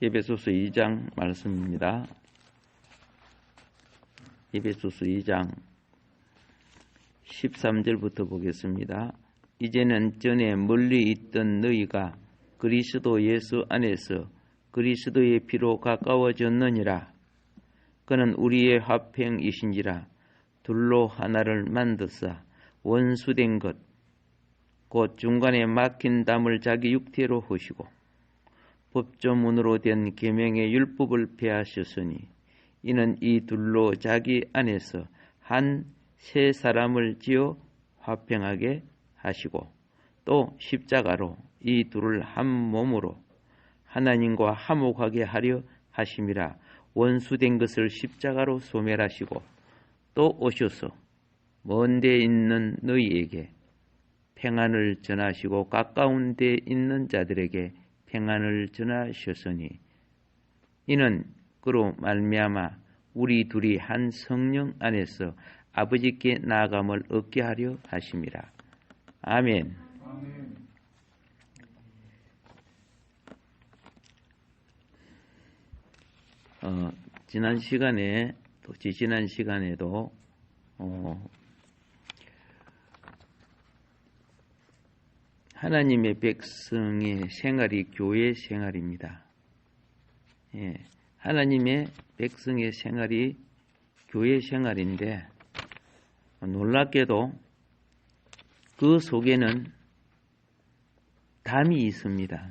에베소서 2장 말씀입니다. 에베소서 2장 13절부터 보겠습니다. 이제는 전에 멀리 있던 너희가 그리스도 예수 안에서 그리스도의 피로 가까워졌느니라. 그는 우리의 화평이신지라. 둘로 하나를 만드사 원수된 것 곧 중간에 막힌 담을 자기 육체로 하시고 법조문으로 된 계명의 율법을 폐하셨으니 이는 이 둘로 자기 안에서 한 새 사람을 지어 화평하게 하시고 또 십자가로 이 둘을 한 몸으로 하나님과 화목하게 하려 하심이라. 원수된 것을 십자가로 소멸하시고 또 오셔서 먼 데 있는 너희에게 평안을 전하시고 가까운 데 있는 자들에게 평안을 전하셨으니 이는 그로 말미암아 우리 둘이 한 성령 안에서 아버지께 나아감을 얻게 하려 하심이라. 아멘. 지난 시간에 또 지지난 시간에도 하나님의 백성의 생활이 교회 생활입니다. 예, 하나님의 백성의 생활이 교회 생활인데 놀랍게도 그 속에는 담이 있습니다.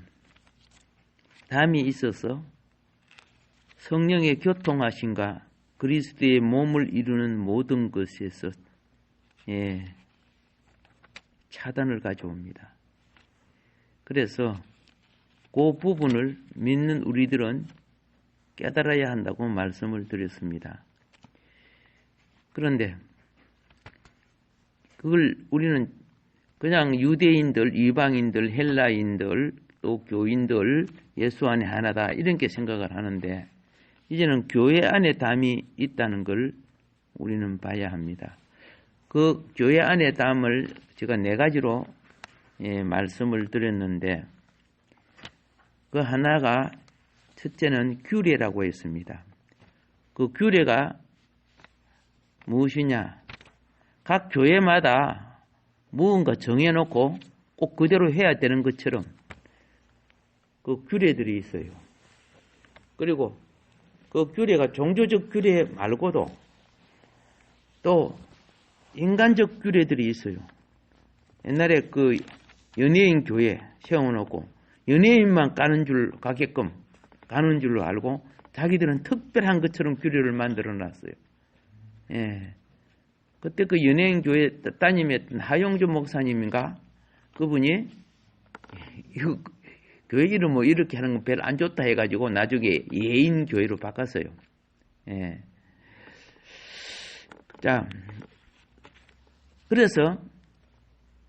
담이 있어서 성령의 교통하심과 그리스도의 몸을 이루는 모든 것에서 차단을 가져옵니다. 그래서 그 부분을 믿는 우리들은 깨달아야 한다고 말씀을 드렸습니다. 그런데 그걸 우리는 그냥 유대인들, 이방인들, 헬라인들, 또 교인들 예수 안에 하나다 이렇게 생각을 하는데 이제는 교회 안에 담이 있다는 걸 우리는 봐야 합니다. 그 교회 안에 담을 제가 4가지로 말씀을 드렸는데 그 하나가 첫째는 규례라고 했습니다. 그 규례가 무엇이냐? 각 교회마다 무언가 정해놓고 꼭 그대로 해야 되는 것처럼 그 규례들이 있어요. 그리고 그 규례가 종교적 규례 말고도 또 인간적 규례들이 있어요. 옛날에 그 연예인 교회 세워놓고 연예인만 가게끔 가는 줄로 알고 자기들은 특별한 것처럼 규례를 만들어 놨어요. 그때 그 연예인 교회 따님했던 하용주 목사님인가? 그분이 이거 교회 이름 뭐 이렇게 하는 건 별로 안 좋다 해가지고 나중에 예인 교회로 바꿨어요. 자, 그래서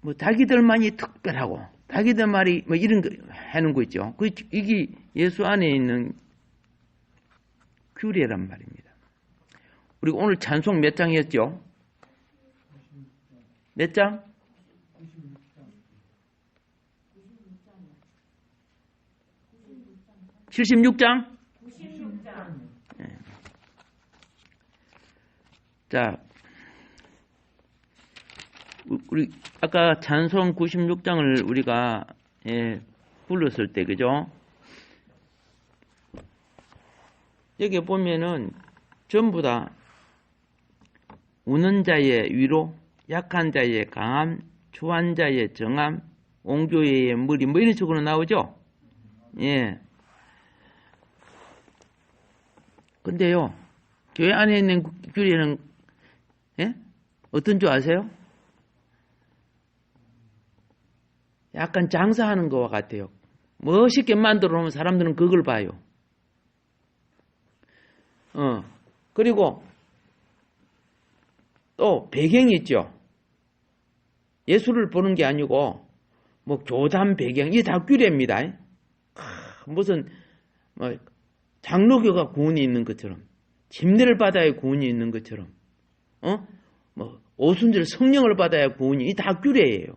뭐 자기들만이 특별하고 자기들 말이 뭐 이런 거 하는 거 있죠. 이게 예수 안에 있는 규례란 말입니다. 우리가 오늘 찬송 몇 장이었죠? 몇 장? 76장? 네. 자, 우리 아까 찬송 96장을 우리가 불렀을 때 그죠? 여기 보면은 전부 다 우는 자의 위로, 약한 자의 강함, 추한 자의 정함, 옹교의 머리 뭐 이런 식으로 나오죠? 예. 근데요, 교회 안에 있는 규례는 어떤 줄 아세요? 약간 장사하는 것과 같아요. 멋있게 만들어 놓으면 사람들은 그걸 봐요. 그리고 또 배경이 있죠. 예수를 보는 게 아니고 뭐 교단 배경 이게 다 규례입니다. 무슨 뭐 장로교가 구원이 있는 것처럼 침례를 받아야 구원이 있는 것처럼 뭐 오순절 성령을 받아야 구원이 다 규례예요.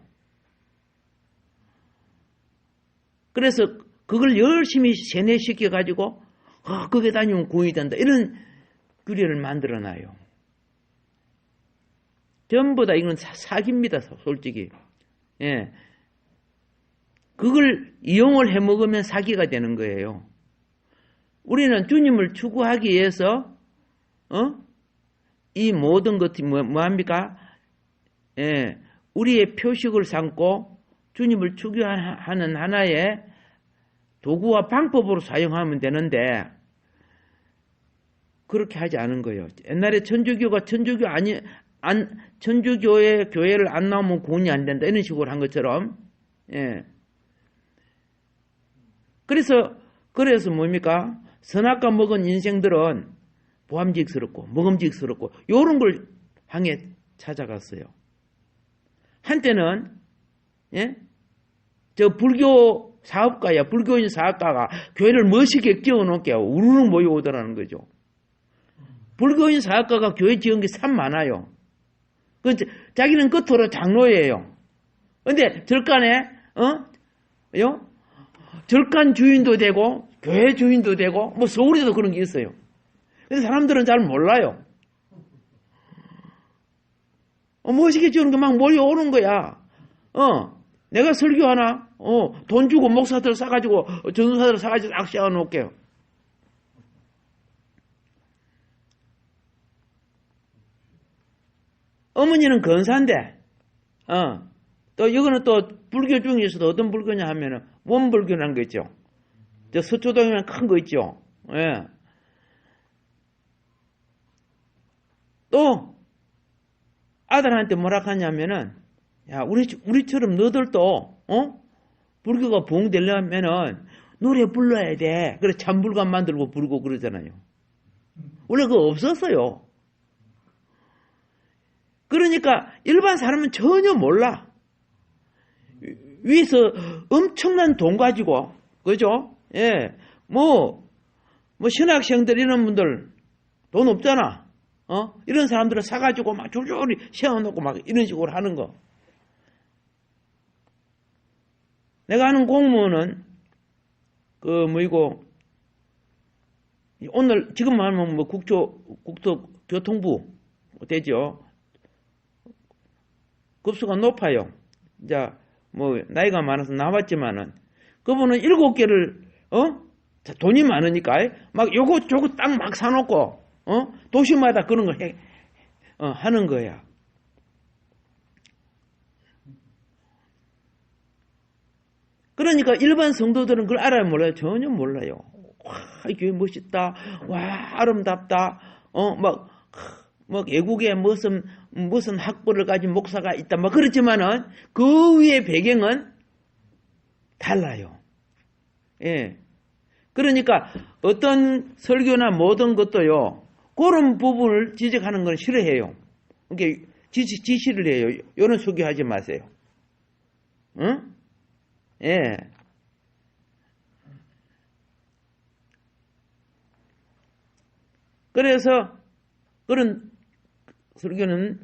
그래서 그걸 열심히 세뇌시켜가지고 거기에 다니면 구원이 된다. 이런 규례를 만들어놔요. 전부 다 이건 사기입니다. 솔직히. 예. 그걸 이용을 해먹으면 사기가 되는 거예요. 우리는 주님을 추구하기 위해서 이 모든 것이 뭐합니까? 예. 우리의 표식을 삼고 주님을 추구하는 하나의 도구와 방법으로 사용하면 되는데 그렇게 하지 않은 거예요. 옛날에 천주교가 천주교의 교회를 안 나오면 구원이 안 된다 이런 식으로 한 것처럼 예. 그래서 뭡니까? 선악과 먹은 인생들은 보암직스럽고 먹음직스럽고 이런 걸 향해 찾아갔어요. 한때는 예? 저 불교 사업가야 불교인 사업가가 교회를 멋있게 끼워놓게 우르르 모여오더라는 거죠. 불교인 사업가가 교회 지은 게 참 많아요. 자기는 끝으로 장로예요. 근데 절간에 절간 주인도 되고 교회 주인도 되고 뭐 서울에도 그런 게 있어요. 근데 사람들은 잘 몰라요. 멋있게 지은 게 막 몰려오는 거야. 내가 설교하나? 돈 주고 목사들 사가지고 전도사들 사가지고 딱 세워놓을게요. 어머니는 건사인데, 또 이거는 또 불교 중에서도 어떤 불교냐 하면은 원불교라는 거 있죠. 저 서초동이면 큰 거 있죠. 예. 또 아들한테 뭐라 하냐면은 야 우리처럼 너들도 불교가 부흥되려면은 노래 불러야 돼. 그래 참불관 만들고 부르고 그러잖아요. 원래 그거 없었어요. 그러니까 일반 사람은 전혀 몰라. 위에서 엄청난 돈 가지고 그죠? 예, 뭐 신학생들 이런 분들 돈 없잖아. 이런 사람들을 사가지고 막 줄줄이 세워놓고 막 이런 식으로 하는 거. 내가 아는 공무원은 오늘 지금 하면 뭐 국토교통부 되죠. 급수가 높아요. 이제 뭐 나이가 많아서 나왔지만은 그분은 7개를 돈이 많으니까 막 요거 저거 딱 막 사놓고 도시마다 그런 걸 하는 거야. 그러니까 일반 성도들은 그걸 알아요, 몰라요? 전혀 몰라요. 와, 이 교회 멋있다. 와, 아름답다. 막 외국에 무슨 학벌을 가진 목사가 있다. 막 그렇지만은 그 위의 배경은 달라요. 예. 그러니까 어떤 설교나 모든 것도요, 그런 부분을 지적하는 건 싫어해요. 그러니까 지시를 해요. 이런 소개하지 마세요. 응? 예. 그래서 그런 설교는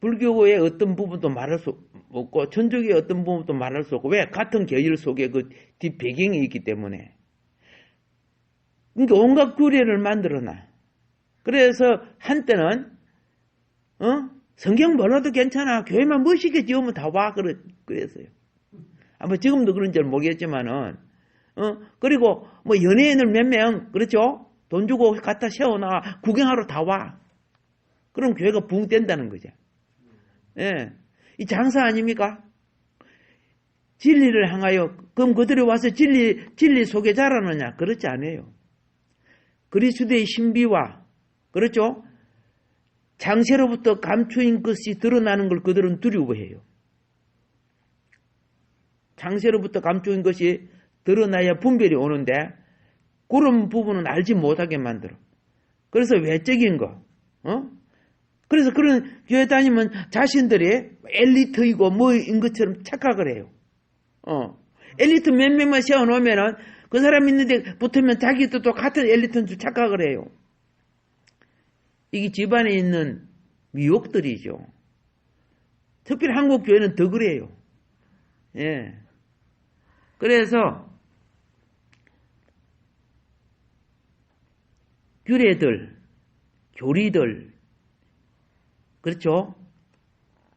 불교의 어떤 부분도 말할 수 없고 천주교의 어떤 부분도 말할 수 없고 왜? 같은 계열 속에 그 뒷 배경이 있기 때문에. 그러니까 온갖 규례를 만들어놔. 그래서 한때는 성경 몰라도 괜찮아. 교회만 멋있게 지으면 다 와. 그랬어요. 아마 지금도 그런지 모르겠지만은 그리고 뭐 연예인을 몇 명 그렇죠? 돈 주고 갖다 세워놔. 구경하러 다 와. 그럼 교회가 부흥된다는 거죠. 예. 이 장사 아닙니까? 진리를 향하여 그럼 그들이 와서 진리 속에 자라느냐? 그렇지 않아요. 그리스도의 신비와 그렇죠? 장세로부터 감추인 것이 드러나는 걸 그들은 두려워해요. 장세로부터 감추인 것이 드러나야 분별이 오는데 그런 부분은 알지 못하게 만들어. 그래서 외적인 거. 그래서 그런 교회 다니면 자신들이 엘리트이고 뭐인 것처럼 착각을 해요. 엘리트 몇 명만 세워놓으면은 그 사람 있는데 붙으면 자기도 또 같은 엘리트인 줄 착각을 해요. 이게 집안에 있는 미혹들이죠. 특별히 한국 교회는 더 그래요. 예. 그래서 규례들, 교리들, 그렇죠?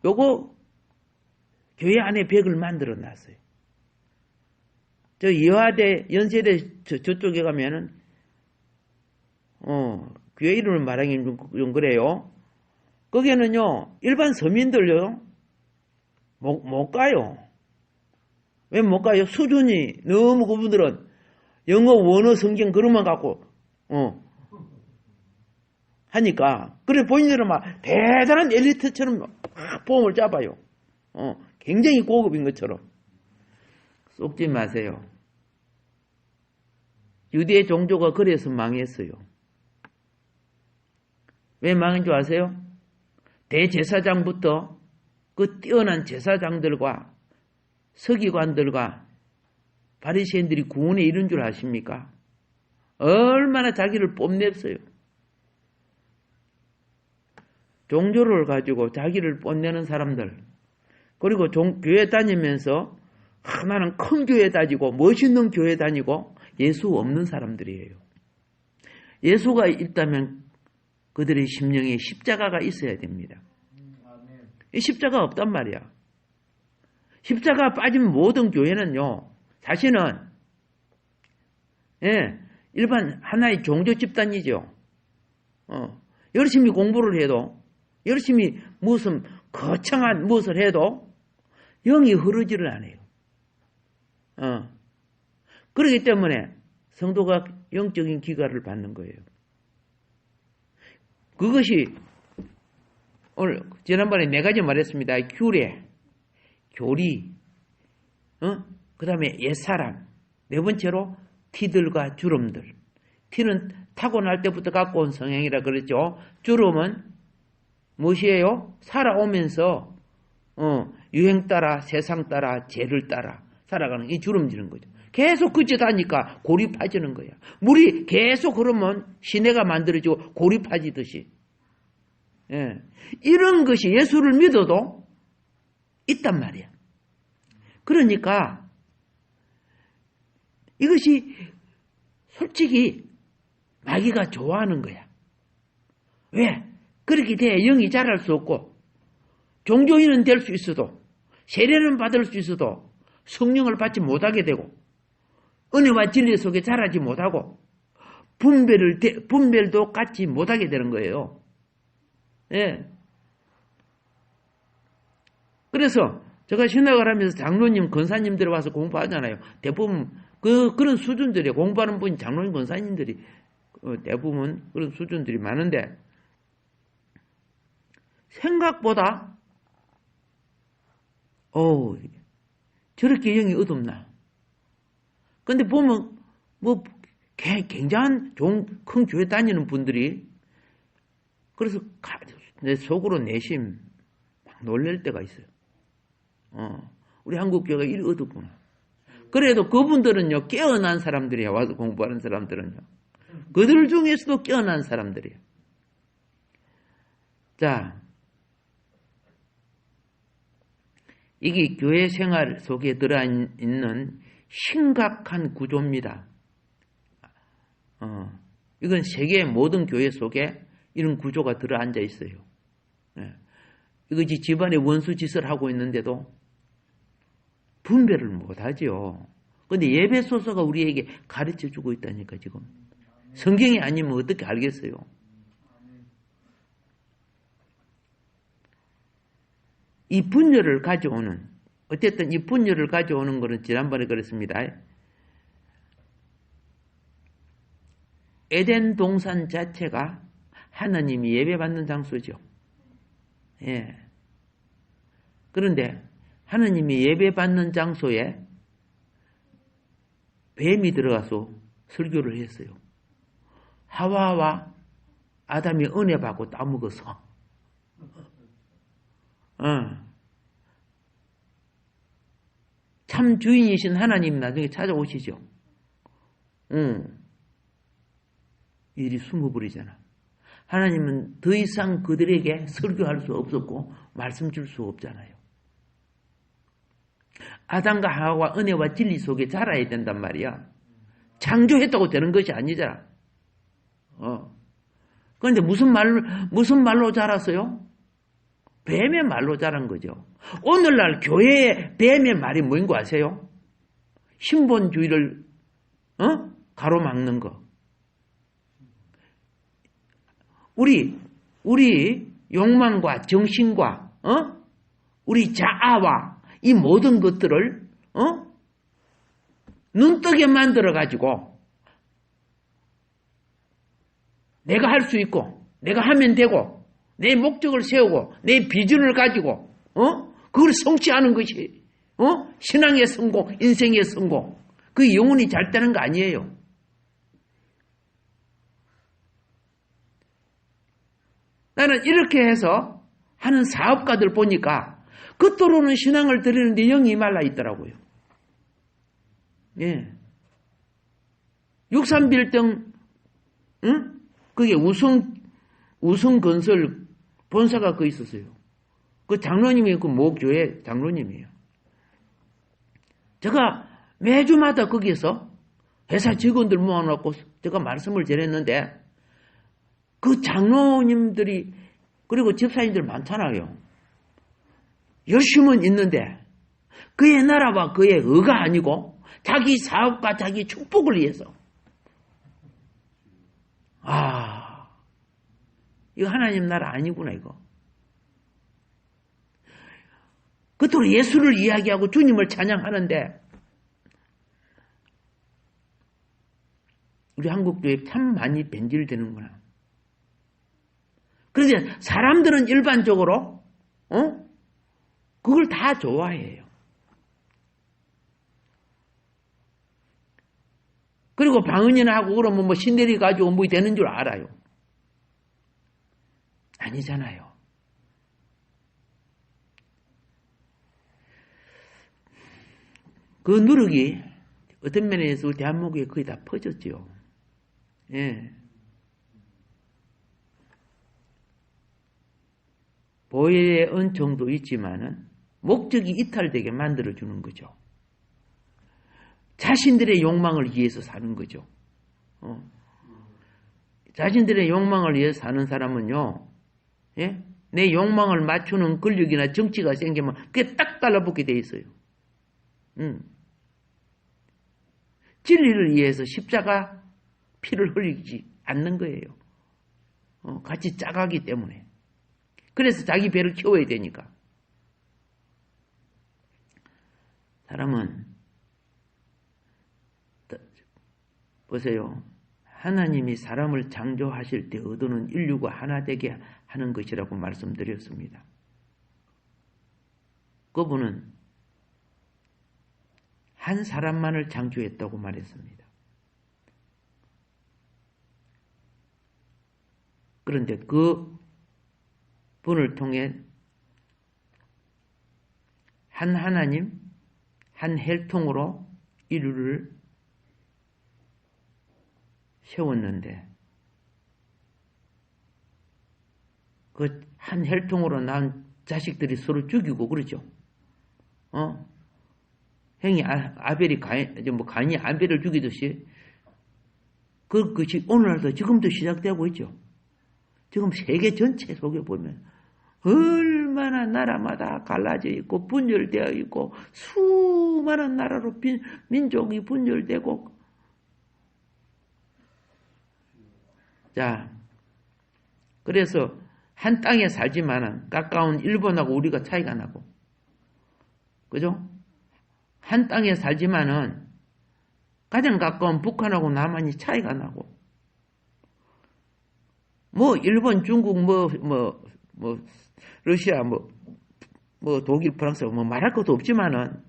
요거 교회 안에 벽을 만들어 놨어요. 저 여하대, 연세대 저쪽에 가면은, 교회 이름을 말하기 좀 그래요. 거기에는요, 일반 서민들요, 못 가요. 왜 못 가요? 수준이 너무 그분들은 영어, 원어, 성경 그것만 갖고, 하니까. 그래, 본인들은 막 대단한 엘리트처럼 막 폼을 잡아요. 굉장히 고급인 것처럼. 속지 마세요. 유대 종교가 그래서 망했어요. 왜 망한 줄 아세요? 대제사장부터 그 뛰어난 제사장들과 서기관들과 바리새인들이 구원에 이른 줄 아십니까? 얼마나 자기를 뽐냈어요. 종교를 가지고 자기를 뽐내는 사람들, 그리고 교회 다니면서 나는 큰 교회 다니고 멋있는 교회 다니고 예수 없는 사람들이에요. 예수가 있다면 그들의 심령에 십자가가 있어야 됩니다. 이 십자가 없단 말이야. 십자가 빠진 모든 교회는요, 사실은 일반 하나의 종교 집단이죠. 열심히 공부를 해도, 열심히 무슨 거창한 무엇을 해도 영이 흐르지를 않아요. 그렇기 때문에 성도가 영적인 기가를 받는 거예요. 그것이 오늘 지난번에 4가지 말했습니다. 규례, 교리, 그 다음에 옛사람, 4번째로 티들과 주름들. 티는 타고날 때부터 갖고 온 성향이라 그랬죠. 주름은 무엇이에요? 살아오면서 유행 따라, 세상 따라, 죄를 따라 살아가는 이 주름지는 거죠. 계속 그 짓 하니까 고립해지는 거야. 물이 계속 흐르면 시내가 만들어지고 고립해지듯이. 이런 것이 예수를 믿어도 있단 말이야. 그러니까 이것이 솔직히 마귀가 좋아하는 거야. 왜? 그렇게 돼야 영이 자랄 수 없고 종교인은 될 수 있어도 세례는 받을 수 있어도 성령을 받지 못하게 되고 은혜와 진리 속에 자라지 못하고 분별도 갖지 못하게 되는 거예요. 예. 그래서 제가 신학을 하면서 장로님, 권사님들이 와서 공부하잖아요. 대부분 그런 수준들이에요. 공부하는 분이 장로님, 권사님들이 대부분 그런 수준들이 많은데 생각보다 저렇게 영이 어둡나. 근데 보면 뭐 굉장한 큰 교회 다니는 분들이 그래서 내 속으로 내심 막 놀랄 때가 있어요. 우리 한국 교회가 이리 어둡구나. 그래도 그분들은요 깨어난 사람들이야. 와서 공부하는 사람들은요. 그들 중에서도 깨어난 사람들이야. 자, 이게 교회 생활 속에 들어있는 심각한 구조입니다. 이건 세계의 모든 교회 속에 이런 구조가 들어앉아 있어요. 이것이 집안에 원수짓을 하고 있는데도 분별을 못하죠. 그런데 예배소서가 우리에게 가르쳐주고 있다니까 지금. 성경이 아니면 어떻게 알겠어요? 이 분열을 가져오는, 어쨌든 이 분열을 가져오는 것은 지난번에 그랬습니다. 에덴 동산 자체가 하나님이 예배받는 장소죠. 예. 그런데 하나님이 예배받는 장소에 뱀이 들어가서 설교를 했어요. 하와와 아담이 은혜 받고 따먹어서. 참 주인이신 하나님 나중에 찾아오시죠. 일이 숨어버리잖아. 하나님은 더 이상 그들에게 설교할 수 없었고 말씀 줄 수 없잖아요. 아담과 하와가 은혜와 진리 속에 자라야 된단 말이야. 창조했다고 되는 것이 아니잖아. 그런데 무슨 말로 자랐어요? 뱀의 말로 자란 거죠. 오늘날 교회의 뱀의 말이 뭐인 거 아세요? 신본주의를 가로막는 거. 우리 욕망과 정신과 우리 자아와 이 모든 것들을 눈뜨게 만들어 가지고 내가 할 수 있고 내가 하면 되고 내 목적을 세우고 내 비전을 가지고 그걸 성취하는 것이 신앙의 성공, 인생의 성공. 그 영혼이 잘 되는 거 아니에요. 나는 이렇게 해서 하는 사업가들 보니까 겉으로는 신앙을 드리는데 영이 말라 있더라고요. 예. 63빌딩, 그게 우성건설 본사가 그 있었어요. 그 장로님이 그 모교회 장로님이에요. 제가 매주마다 거기에서 회사 직원들 모아놓고 제가 말씀을 전했는데 그 장로님들이 그리고 집사님들 많잖아요. 열심은 있는데 그의 나라와 그의 의가 아니고 자기 사업과 자기 축복을 위해서 이거 하나님 나라 아니구나 이거. 그토록 예수를 이야기하고 주님을 찬양하는데 우리 한국교회 참 많이 변질되는구나. 그런데 사람들은 일반적으로 그걸 다 좋아해요. 그리고 방언이나 하고 그러면 뭐 신내리 가지고 뭐 되는 줄 알아요. 아니잖아요. 그 누룩이 어떤 면에서 대한민국에 거의 다 퍼졌죠. 예. 보혜의 은총도 있지만은 목적이 이탈되게 만들어주는 거죠. 자신들의 욕망을 위해서 사는 거죠. 자신들의 욕망을 위해서 사는 사람은요, 예? 내 욕망을 맞추는 권력이나 정치가 생기면 그게 딱 달라붙게 돼 있어요. 진리를 위해서 십자가 피를 흘리지 않는 거예요. 같이 짜가기 때문에. 그래서 자기 배를 키워야 되니까. 사람은 보세요. 하나님이 사람을 창조하실 때 의도는 인류가 하나 되게 하는 것이라고 말씀드렸습니다. 그분은 한 사람만을 창조했다고 말했습니다. 그런데 그 분을 통해 한 하나님, 한 혈통으로 인류를 세웠는데 그 한 혈통으로 난 자식들이 서로 죽이고 그러죠. 형이 아벨이 가인이 아벨을 죽이듯이 그것이 오늘날도 지금도 시작되고 있죠. 지금 세계 전체 속에 보면 얼마나 나라마다 갈라져 있고 분열되어 있고 수많은 나라로 민족이 분열되고 자 그래서 한 땅에 살지만은 가까운 일본하고 우리가 차이가 나고 그죠? 한 땅에 살지만은 가장 가까운 북한하고 남한이 차이가 나고 뭐 일본, 중국, 러시아, 독일, 프랑스 뭐 말할 것도 없지만은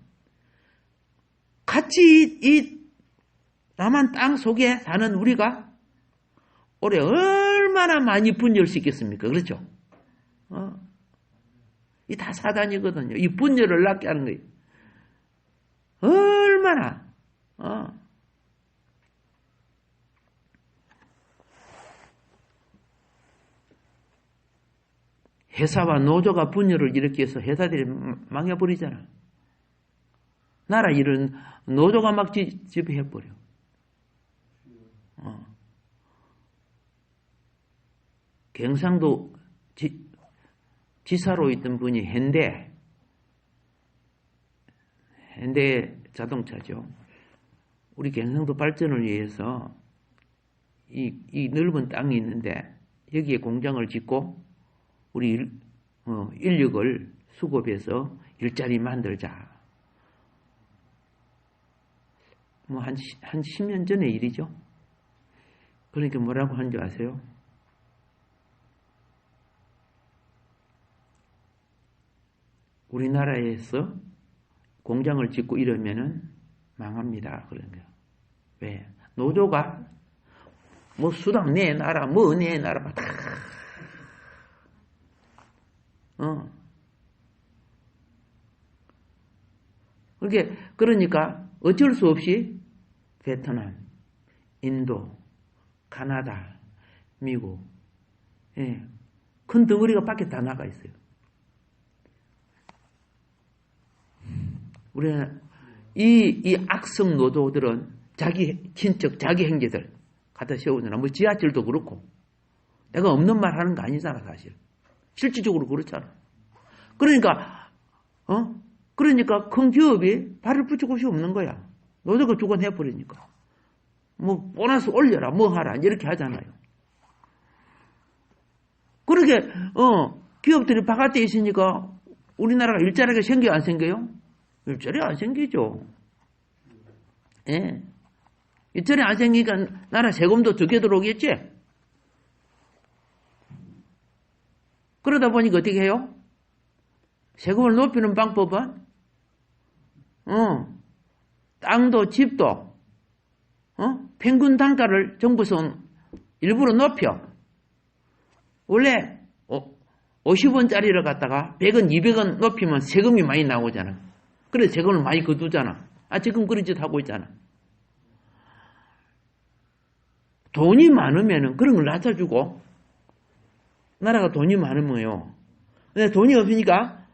같이 이 남한 땅 속에 사는 우리가 올해 얼마나 많이 분열시켰습니까? 그렇죠? 이 다 사단이거든요. 이 분열을 낳게 하는 거예요. 얼마나 회사와 노조가 분열을 일으켜서 회사들이 망해버리잖아. 나라 일은 노조가 막 지배해버려. 경상도 지사로 있던 분이 현대 자동차죠. 우리 경상도 발전을 위해서 이 넓은 땅이 있는데 여기에 공장을 짓고 우리 인력을 수급해서 일자리 만들자. 뭐 한 10년 전의 일이죠. 그러니까 뭐라고 한 줄 아세요? 우리나라에서 공장을 짓고 이러면은 망합니다. 그런 거예요. 왜? 노조가 뭐 수당 내놔라, 뭐 내놔라, 다. 그러니까 어쩔 수 없이 베트남, 인도, 카나다, 미국, 큰 덩어리가 밖에 다 나가 있어요. 우리는 이 악성 노조들은 자기 친척, 자기 형제들 갖다 세우잖아. 뭐 지하철도 그렇고. 내가 없는 말 하는 거 아니잖아, 사실. 실질적으로 그렇잖아. 그러니까 큰 기업이 발을 붙일 곳이 없는 거야. 노조가 주관해버리니까. 뭐 보너스 올려라, 뭐 하라 이렇게 하잖아요. 그렇게 기업들이 바깥에 있으니까 우리나라가 일자리가 생겨요, 안 생겨요? 일자리 안 생기죠. 예. 일자리 안 생기니까 나라 세금도 적게 들어오겠지? 그러다 보니까 어떻게 해요? 세금을 높이는 방법은 땅도 집도 평균 단가를 정부에서 일부러 높여. 원래 50원짜리를 갖다가 100원, 200원 높이면 세금이 많이 나오잖아. 그래서 세금을 많이 거두잖아. 지금 그런 짓 하고 있잖아. 돈이 많으면은 그런 걸 낮춰주고, 나라가 돈이 많으면요. 근데 돈이 없으니까,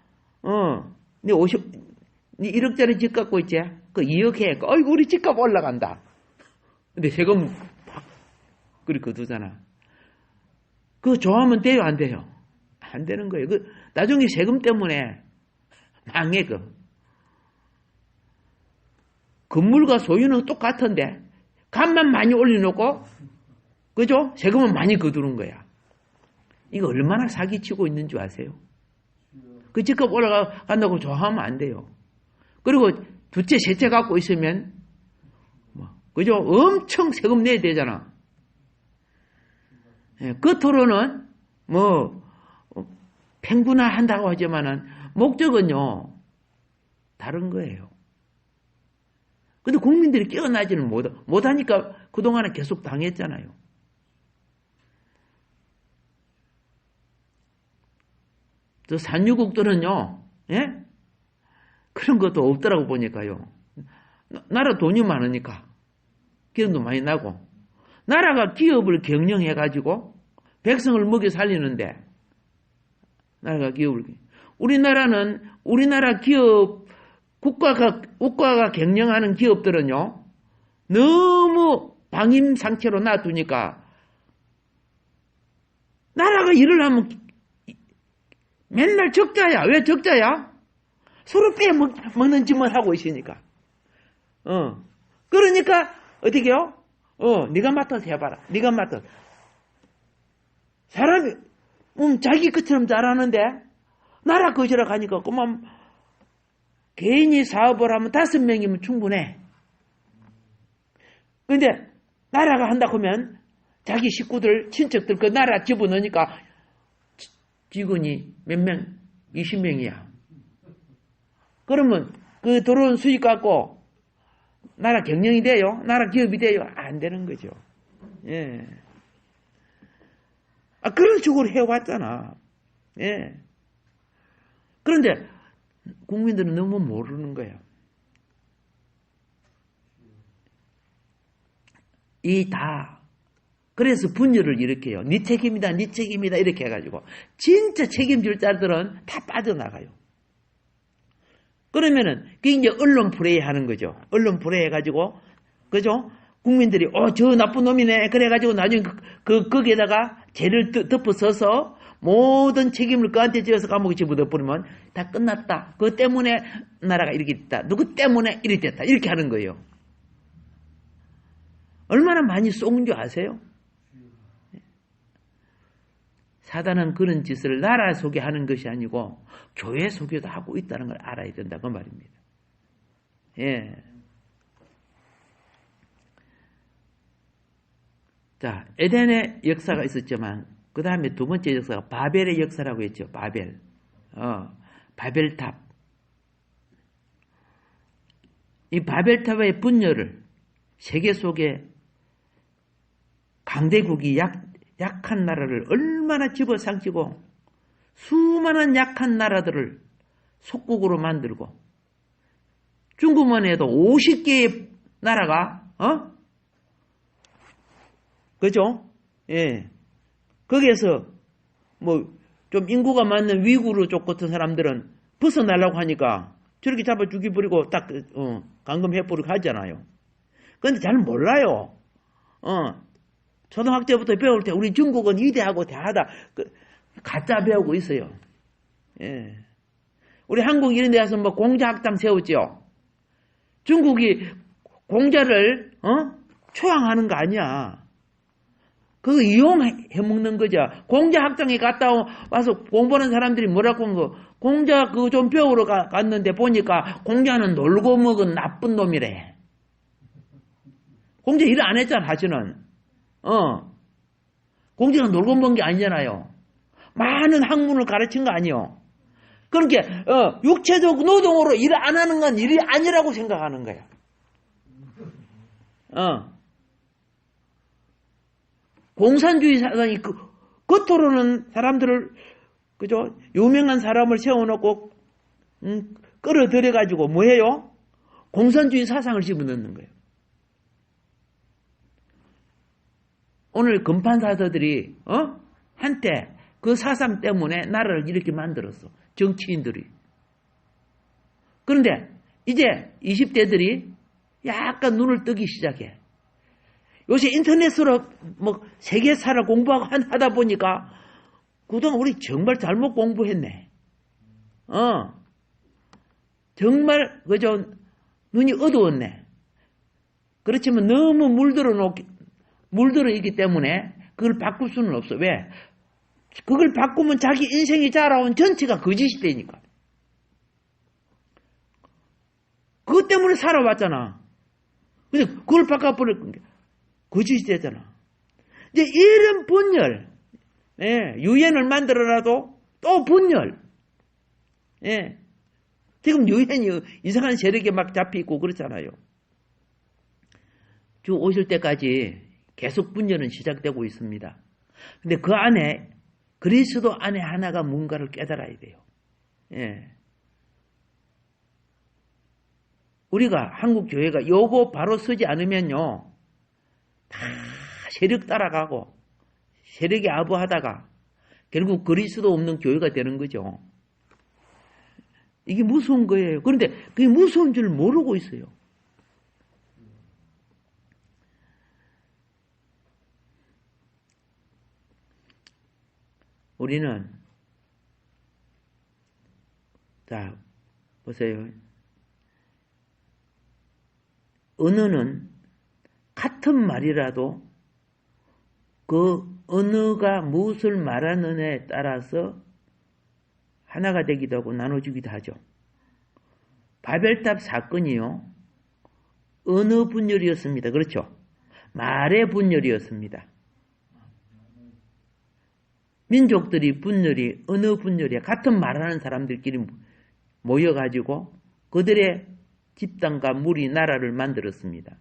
네 1억짜리 집 갖고 있지? 그 2억 해. 어이구, 우리 집값 올라간다. 근데 세금 팍, 그렇게 거두잖아. 그거 좋아하면 돼요, 안 돼요? 안 되는 거예요. 나중에 세금 때문에 망해, 건물과 소유는 똑같은데, 값만 많이 올려놓고, 그죠? 세금은 많이 거두는 거야. 이거 얼마나 사기치고 있는 줄 아세요? 그 집값 올라간다고 좋아하면 안 돼요. 그리고 두채, 세채 갖고 있으면, 그죠? 엄청 세금 내야 되잖아. 겉으로는, 평균화한다고 하지만은, 목적은요, 다른 거예요. 근데 국민들이 깨어나지는 못하니까 그동안에 계속 당했잖아요. 저 산유국들은요, 그런 것도 없더라고 보니까요. 나라 돈이 많으니까 기름도 많이 나고, 나라가 기업을 경영해가지고 백성을 먹여 살리는데, 우리나라는 우리나라 기업, 국가가 경영하는 기업들은요, 너무 방임 상태로 놔두니까, 나라가 일을 하면 맨날 적자야. 왜 적자야? 서로 빼먹는 짓만 하고 있으니까. 그러니까, 어떻게 해요? 네가 맡아서 해봐라. 네가 맡아서. 사람이, 자기 것처럼 잘하는데, 나라 거지라 가니까, 그만, 개인이 사업을 하면 5명이면 충분해. 근데, 나라가 한다고 하면, 자기 식구들, 친척들, 그 나라 집어넣으니까, 직원이 몇 명? 20명이야. 그러면, 그 들어온 수익 갖고, 나라 경영이 돼요? 나라 기업이 돼요? 안 되는 거죠. 예. 그런 식으로 해왔잖아. 예. 그런데 국민들은 너무 모르는 거예요. 그래서 분열을 일으켜요. 네 책임이다, 네 책임이다 이렇게 해가지고 진짜 책임질 자들은 다 빠져나가요. 그러면은 그게 이제 언론 플레이 하는 거죠. 언론 플레이 해가지고, 그죠? 국민들이 저 나쁜 놈이네 그래가지고 나중에 거기에다가 죄를 덮어서서 모든 책임을 그한테 지어서 감옥에 집어넣어버리면 다 끝났다. 그것 때문에 나라가 이렇게 됐다. 누구 때문에 이렇게 됐다. 이렇게 하는 거예요. 얼마나 많이 속은 줄 아세요? 사단은 그런 짓을 나라 속에 하는 것이 아니고 교회 속에도 하고 있다는 걸 알아야 된다. 그 말입니다. 예. 자, 에덴의 역사가 있었지만 그 다음에 두 번째 역사가 바벨의 역사라고 했죠. 바벨. 바벨탑. 이 바벨탑의 분열을 세계 속에 강대국이 약한 나라를 얼마나 집어삼키고 수많은 약한 나라들을 속국으로 만들고 중국만 해도 50개의 나라가 그죠? 예. 거기에서 뭐 좀 인구가 많은 위구르 쪽 같은 사람들은 벗어나려고 하니까 저렇게 잡아 죽여버리고 딱 감금해버리고 하잖아요. 그런데 잘 몰라요. 초등학교부터 배울 때 우리 중국은 위대하고 대하다 가짜 배우고 있어요. 예. 우리 한국 이런 데 가서 뭐 공자학당 세웠죠. 중국이 공자를 초양하는 거 아니야. 그거 이용해 먹는 거죠. 공자학당에 갔다 와서 공부하는 사람들이 뭐라고 한 거, 공자 그거 좀 배우러 갔는데 보니까 공자는 놀고 먹은 나쁜 놈이래. 공자 일 안 했잖아, 사실은. 공자는 놀고 먹은 게 아니잖아요. 많은 학문을 가르친 거 아니요. 그러니까 육체적 노동으로 일 안 하는 건 일이 아니라고 생각하는 거야. 공산주의 사상이 겉으로는 사람들을 그죠? 유명한 사람을 세워놓고 끌어들여가지고 뭐해요? 공산주의 사상을 집어넣는 거예요. 오늘 금판사들이 한때 그 사상 때문에 나라를 이렇게 만들었어. 정치인들이. 그런데 이제 20대들이 약간 눈을 뜨기 시작해. 요새 인터넷으로 뭐 세계사를 공부하고 하다 보니까 그동안 우리 정말 잘못 공부했네. 정말 그저 눈이 어두웠네. 그렇지만 너무 물들어 있기 때문에 그걸 바꿀 수는 없어. 왜? 그걸 바꾸면 자기 인생이 자라온 전체가 거짓이 되니까. 그것 때문에 살아왔잖아. 근데 그걸 바꿔버릴 게 거짓이 되잖아. 이제 이런 분열, 유엔을 만들어놔도 또 분열. 지금 유엔이 이상한 세력에 막 잡혀있고 그렇잖아요. 주 오실 때까지 계속 분열은 시작되고 있습니다. 근데 그 안에 그리스도 안에 하나가 뭔가를 깨달아야 돼요. 우리가 한국 교회가 요거 바로 서지 않으면요 다 세력 따라가고 세력에 아부하다가 결국 그리스도 없는 교회가 되는 거죠. 이게 무서운 거예요. 그런데 그게 무서운 줄 모르고 있어요. 우리는 자 보세요. 언어는 같은 말이라도 그 언어가 무엇을 말하느냐에 따라서 하나가 되기도 하고 나눠주기도 하죠. 바벨탑 사건이요. 언어 분열이었습니다. 그렇죠? 말의 분열이었습니다. 민족들이 분열이 언어 분열이야. 같은 말하는 사람들끼리 모여가지고 그들의 집단과 무리 나라를 만들었습니다.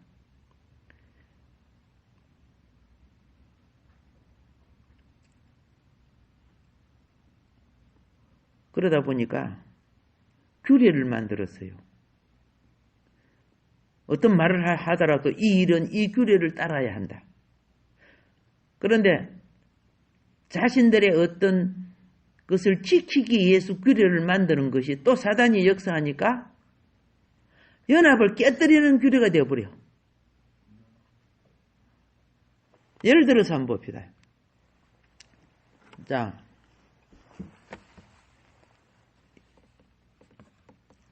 그러다 보니까 규례를 만들었어요. 어떤 말을 하더라도 이 일은 이 규례를 따라야 한다. 그런데 자신들의 어떤 것을 지키기 위해서 규례를 만드는 것이 또 사단이 역사하니까 연합을 깨뜨리는 규례가 되어버려. 예를 들어서 한번 봅시다. 자,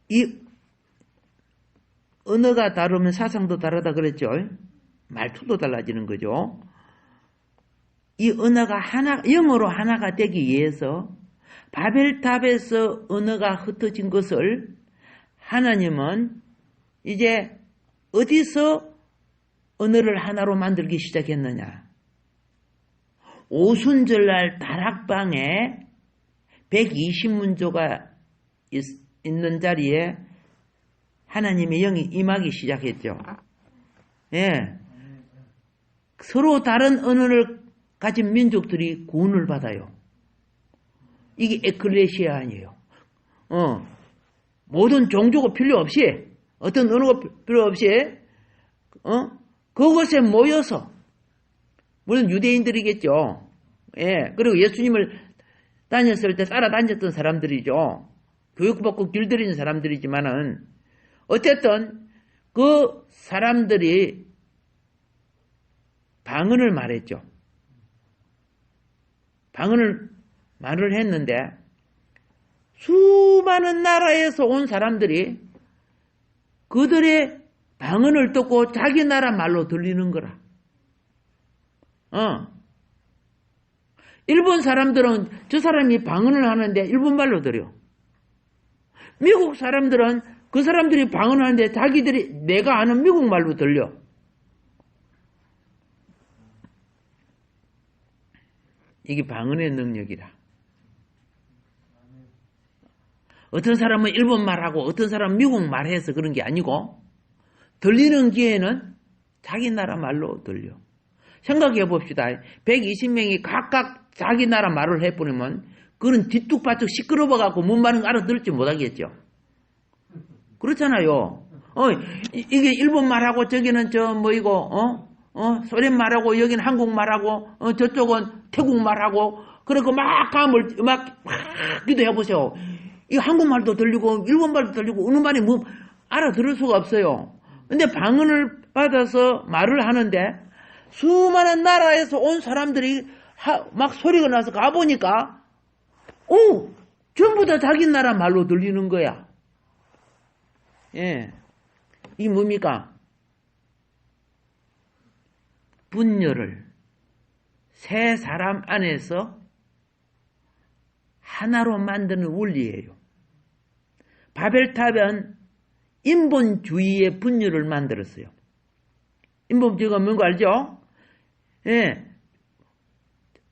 이 언어가 다르면 사상도 다르다 그랬죠. 말투도 달라지는 거죠. 이 언어가 영어로 하나가 되기 위해서 바벨탑에서 언어가 흩어진 것을 하나님은 이제 어디서 언어를 하나로 만들기 시작했느냐. 오순절날 다락방에 120문조가 있는 자리에 하나님의 영이 임하기 시작했죠. 예. 서로 다른 언어를 가진 민족들이 구원을 받아요. 이게 에클레시아 아니에요. 모든 종교가 필요 없이, 어떤 언어가 필요 없이, 그것에 모여서, 물론 유대인들이겠죠. 예. 그리고 예수님을 다녔을 때 따라다녔던 사람들이죠. 교육받고 길들이는 사람들이지만은, 어쨌든, 그 사람들이 방언을 말했죠. 방언을 말을 했는데, 수많은 나라에서 온 사람들이 그들의 방언을 듣고 자기 나라 말로 들리는 거라. 일본 사람들은 저 사람이 방언을 하는데 일본 말로 들려. 미국 사람들은 그 사람들이 방언을 하는데 내가 아는 미국 말로 들려. 이게 방언의 능력이라. 어떤 사람은 일본 말하고 어떤 사람은 미국 말해서 그런 게 아니고 들리는 기회는 자기 나라 말로 들려. 생각해 봅시다. 120명이 각각 자기 나라 말을 해버리면 그건 뒤뚝바뚝 시끄러워갖고 뭔 말은 알아들을지 못하겠죠. 그렇잖아요. 이게 일본 말하고 저기는 소련 말하고 여기는 한국 말하고 저쪽은 태국 말하고 그리고 막 기도해 보세요. 이 한국말도 들리고 일본말도 들리고 어느 말이 뭐 알아들을 수가 없어요. 근데 방언을 받아서 말을 하는데 수많은 나라에서 온 사람들이 막 소리가 나서 가보니까 전부 다 자기 나라 말로 들리는 거야. 예. 이 뭡니까? 분열을 세 사람 안에서 하나로 만드는 원리예요. 바벨탑은 인본주의의 분열을 만들었어요. 인본주의가 뭔가 알죠? 예.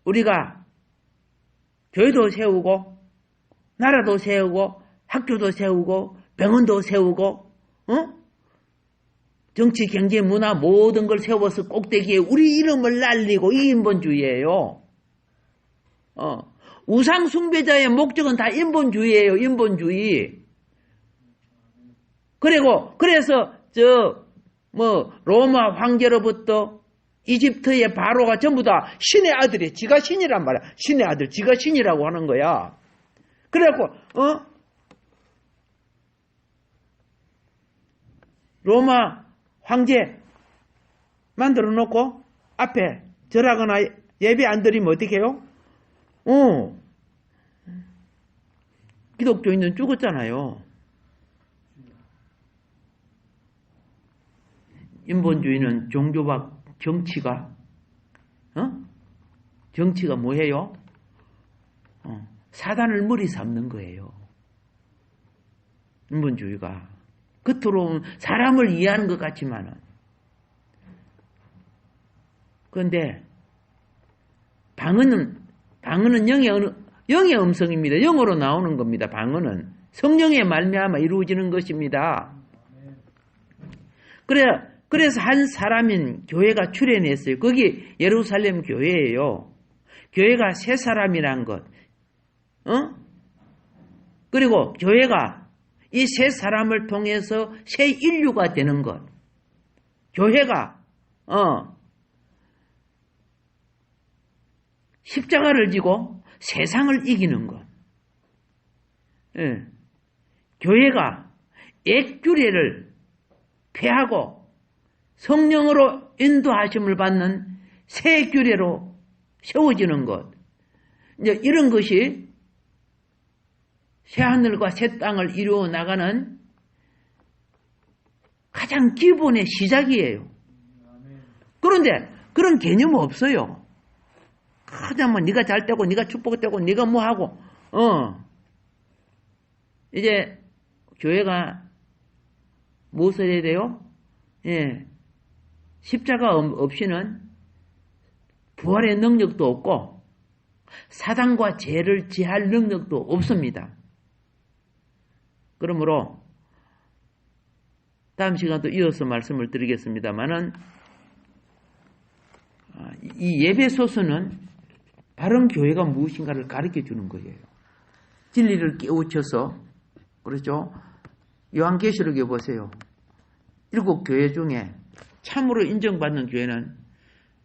우리가 교회도 세우고 나라도 세우고 학교도 세우고 병원도 세우고 정치, 경제, 문화 모든 걸 세워서 꼭대기에 우리 이름을 날리고 이 인본주의예요. 우상 숭배자의 목적은 다 인본주의예요. 인본주의. 그래서 로마 황제로부터 이집트의 바로가 전부 다 신의 아들이 지가 신이란 말이야. 신의 아들, 지가 신이라고 하는 거야. 그래갖고 로마 황제 만들어 놓고 앞에 절하거나 예배 안 드리면 어떻게 해요? 기독교인은 죽었잖아요. 인본주의는 종교와 정치가 뭐예요? 사단을 머리 삼는 거예요. 인본주의가. 겉으로는 사람을 이해하는 것 같지만은. 그런데 방언은 영의 음성입니다. 영어로 나오는 겁니다. 방언은 성령의 말미암아 이루어지는 것입니다. 그래서 한 사람인 교회가 출현했어요. 거기 예루살렘 교회예요. 교회가 세 사람이란 것. 그리고 교회가 이 세 사람을 통해서 새 인류가 되는 것. 교회가 십자가를 지고 세상을 이기는 것. 예. 교회가 액규례를 폐하고 성령으로 인도하심을 받는 새 규례로 세워지는 것. 이제 이런 것이 새하늘과 새 땅을 이루어 나가는 가장 기본의 시작이에요. 그런데 그런 개념 없어요. 그냥 뭐 네가 잘 되고 네가 축복되고 네가 뭐 하고 이제 교회가 무엇을 해야 돼요? 예. 십자가 없이는 부활의 능력도 없고 사단과 죄를 제할 능력도 없습니다. 그러므로 다음 시간도 이어서 말씀을 드리겠습니다만은 이 예배소서는 바른 교회가 무엇인가를 가르쳐 주는 거예요. 진리를 깨우쳐서 그렇죠. 요한계시록에 보세요. 7교회 중에 참으로 인정받는 교회는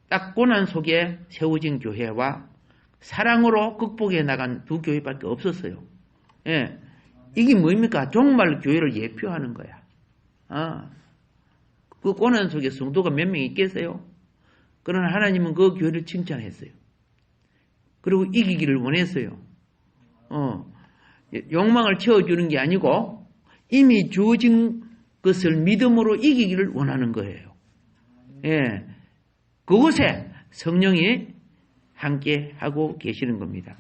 딱 고난 속에 세워진 교회와 사랑으로 극복해 나간 2교회밖에 없었어요. 예. 이게 뭡니까? 정말 교회를 예표하는 거야. 그 고난 속에 성도가 몇 명 있겠어요? 그러나 하나님은 그 교회를 칭찬했어요. 그리고 이기기를 원했어요. 욕망을 채워주는 게 아니고 이미 주어진 것을 믿음으로 이기기를 원하는 거예요. 예. 그곳에 성령이 함께 하고 계시는 겁니다.